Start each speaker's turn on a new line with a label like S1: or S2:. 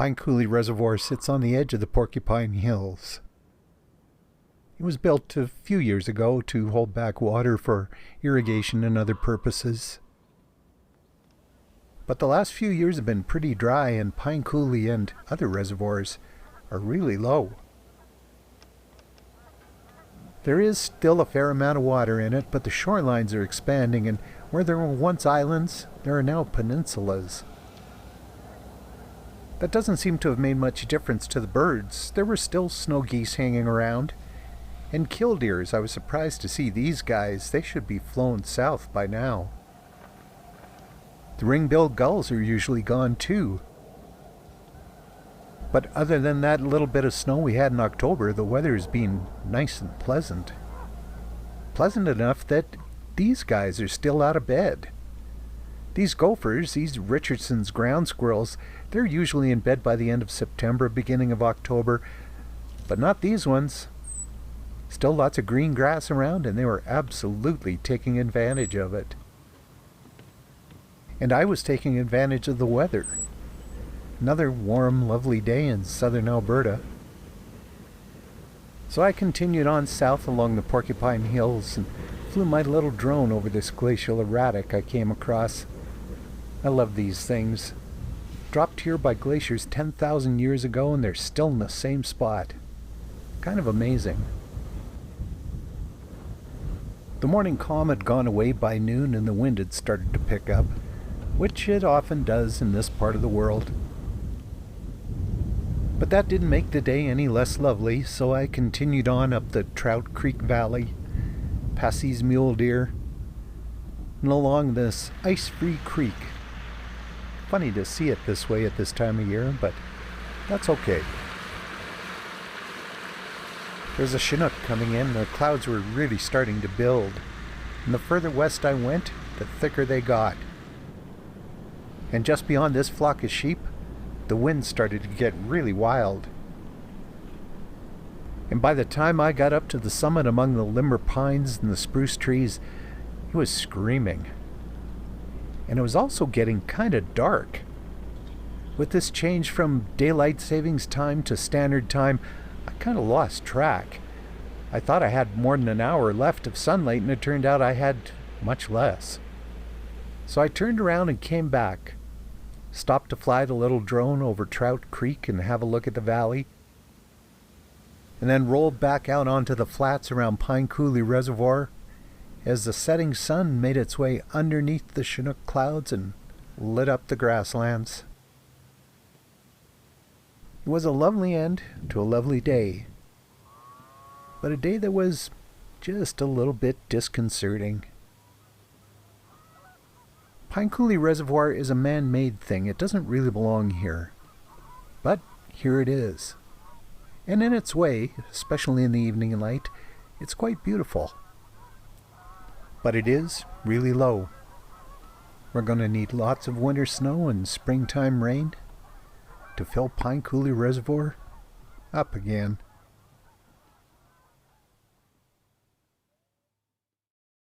S1: Pine Coulee Reservoir sits on the edge of the Porcupine Hills. It was built a few years ago to hold back water for irrigation and other purposes. But the last few years have been pretty dry, and Pine Coulee and other reservoirs are really low. There is still a fair amount of water in it, but the shorelines are expanding, and where there were once islands, there are now peninsulas. That doesn't seem to have made much difference to the birds. There were still snow geese hanging around. And killdeers, I was surprised to see these guys. They should be flown south by now. The ring-billed gulls are usually gone too. But other than that little bit of snow we had in October, the weather has been nice and pleasant. Pleasant enough that these guys are still out of bed. These gophers, these Richardson's ground squirrels, they're usually in bed by the end of September, beginning of October, but not these ones. Still lots of green grass around, and they were absolutely taking advantage of it. And I was taking advantage of the weather. Another warm, lovely day in southern Alberta. So I continued on south along the Porcupine Hills and flew my little drone over this glacial erratic I came across. I love these things. Dropped here by glaciers 10,000 years ago, and they're still in the same spot. Kind of amazing. The morning calm had gone away by noon, and the wind had started to pick up, which it often does in this part of the world. But that didn't make the day any less lovely, so I continued on up the Trout Creek Valley, past these mule deer, and along this ice-free creek. Funny to see it this way at this time of year, but that's okay. There's a Chinook coming in. The clouds were really starting to build, and the further west I went, the thicker they got. And just beyond this flock of sheep, the wind started to get really wild. And by the time I got up to the summit among the limber pines and the spruce trees, it was screaming. And it was also getting kind of dark. With this change from daylight savings time to standard time, I kind of lost track. I thought I had more than an hour left of sunlight, and it turned out I had much less. So I turned around and came back. Stopped to fly the little drone over Trout Creek and have a look at the valley, and then rolled back out onto the flats around Pine Coulee Reservoir as the setting sun made its way underneath the Chinook clouds and lit up the grasslands. It was a lovely end to a lovely day, but a day that was just a little bit disconcerting. Pine Coulee Reservoir is a man-made thing. It doesn't really belong here. But here it is. And in its way, especially in the evening light, it's quite beautiful. But it is really low. We're going to need lots of winter snow and springtime rain to fill Pine Coulee Reservoir up again.